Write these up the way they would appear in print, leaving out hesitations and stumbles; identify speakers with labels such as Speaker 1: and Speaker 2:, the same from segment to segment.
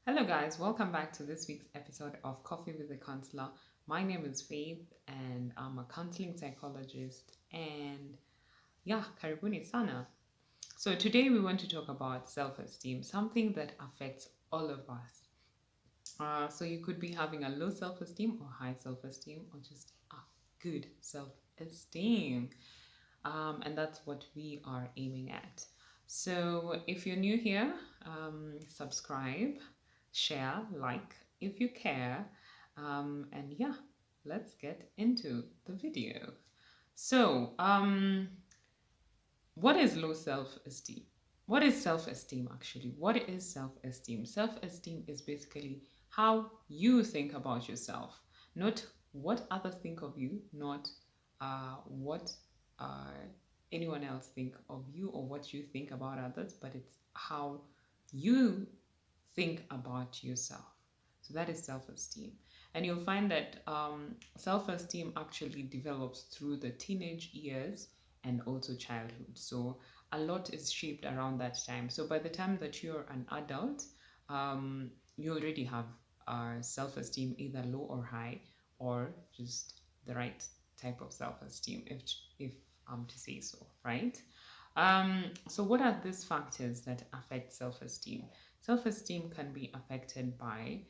Speaker 1: Hello, guys. Welcome back to this week's episode of Coffee with the Counselor. My name is Faith, and I'm a counseling psychologist. And yeah, karibuni sana. So today we want to talk about self-esteem, something that affects all of us. So you could be having a low self-esteem or high self-esteem, or just a good self-esteem. And that's what we are aiming at. So if you're new here, subscribe, share, like if you care. And yeah, let's get into the video. So, what is low self esteem? What is self esteem actually? What is self esteem? Self esteem is basically how you think about yourself, not what others think of you, not what uh, anyone else think of you or what you think about others, but it's how you think about yourself. So that is self esteem. And you'll find that self esteem actually develops through the teenage years and also childhood. So a lot is shaped around that time. So by the time that you're an adult, you already have self esteem, either low or high, or just the right type of self esteem, if I'm to say so, right? So what are these factors that affect self esteem? Self esteem can be affected by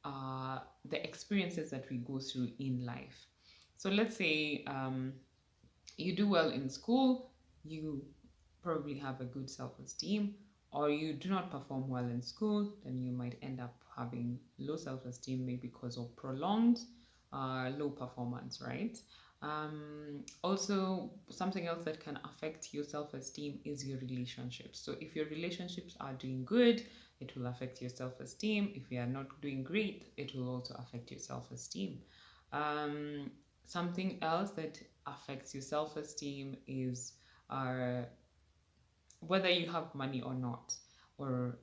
Speaker 1: the experiences that we go through in life. So let's say you do well in school, you probably have a good self esteem, or you do not perform well in school, then you might end up having low self esteem, maybe because of prolonged low performance, right? Also, something else that can affect your self esteem is your relationships. So, if your relationships are doing good, it will affect your self esteem. If you are not doing great, it will also affect your self esteem. Um, Something else that affects your self esteem is uh, whether you have money or not, or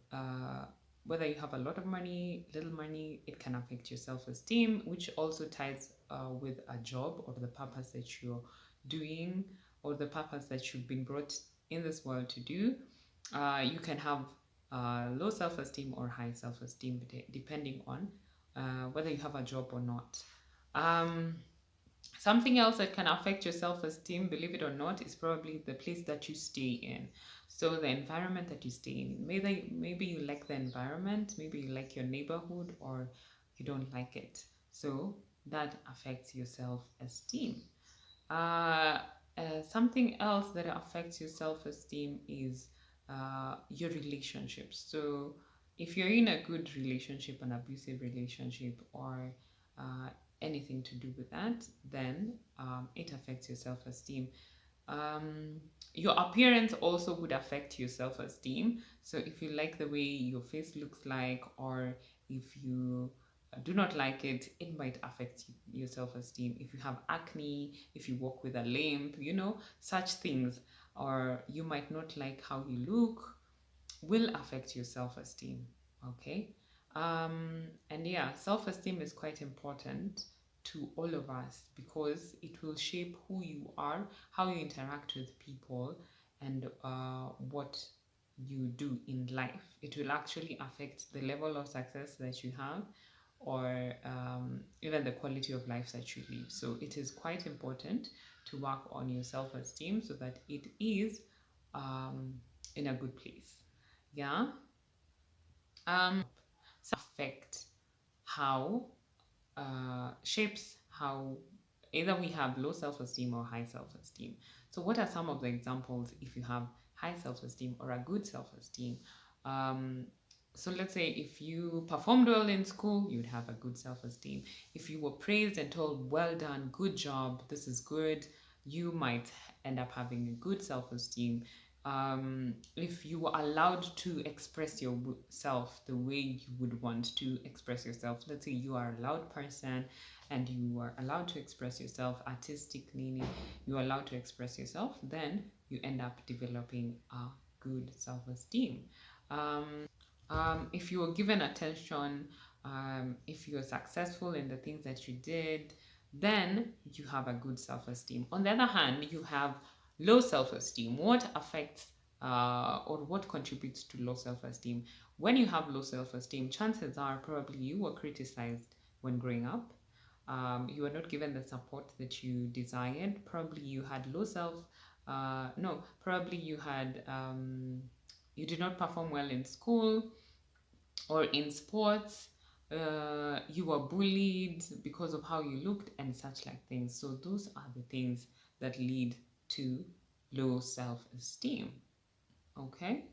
Speaker 1: whether you have a lot of money, little money, it can affect your self esteem, which also ties with a job or the purpose that you're doing or the purpose that you've been brought in this world to do. You can have low self esteem or high self esteem depending on whether you have a job or not. Um, Something else that can affect your self esteem, believe it or not, is probably the place that you stay in. So, the environment that you stay in. Maybe you like the environment, maybe you like your neighborhood, or you don't like it. So, that affects your self esteem. Uh, Something else that affects your self esteem is your relationships. So, if you're in a good relationship, an abusive relationship, or uh, anything to do with that, then it affects your self esteem. Um, your appearance also would affect your self esteem. So, if you like the way your face looks like, or if you do not like it, it might affect your self esteem. If you have acne, if you walk with a limp, such things, or you might not like how you look, will affect your self esteem. Okay. And yeah, self esteem is quite important to all of us because it will shape who you are, how you interact with people, and what you do in life. It will actually affect the level of success that you have, or even the quality of life that you live. So it is quite important to work on your self esteem so that it is um, in a good place. Yeah. Affect how shapes how either we have low self-esteem or high self-esteem. So what are some of the examples if you have high self-esteem or a good self-esteem? um, so let's say if you performed well in school, you'd have a good self-esteem. If you were praised and told, well done, good job, this is good, you might end up having a good self-esteem. If you were allowed to express yourself the way you would want to express yourself, let's say you are a loud person and you are allowed to express yourself artistically, you are allowed to express yourself, then you end up developing a good self-esteem. If you were given attention, if you're successful in the things that you did, then you have a good self esteem. On the other hand, you have low self esteem. What affects or what contributes to low self-esteem. When you have low self-esteem, chances are probably you were criticized when growing up. You were not given the support that you desired. Probably you had low self. No, probably you did not perform well in school or in sports. You were bullied because of how you looked and such like things. So those are the things that lead to low self-esteem. Okay.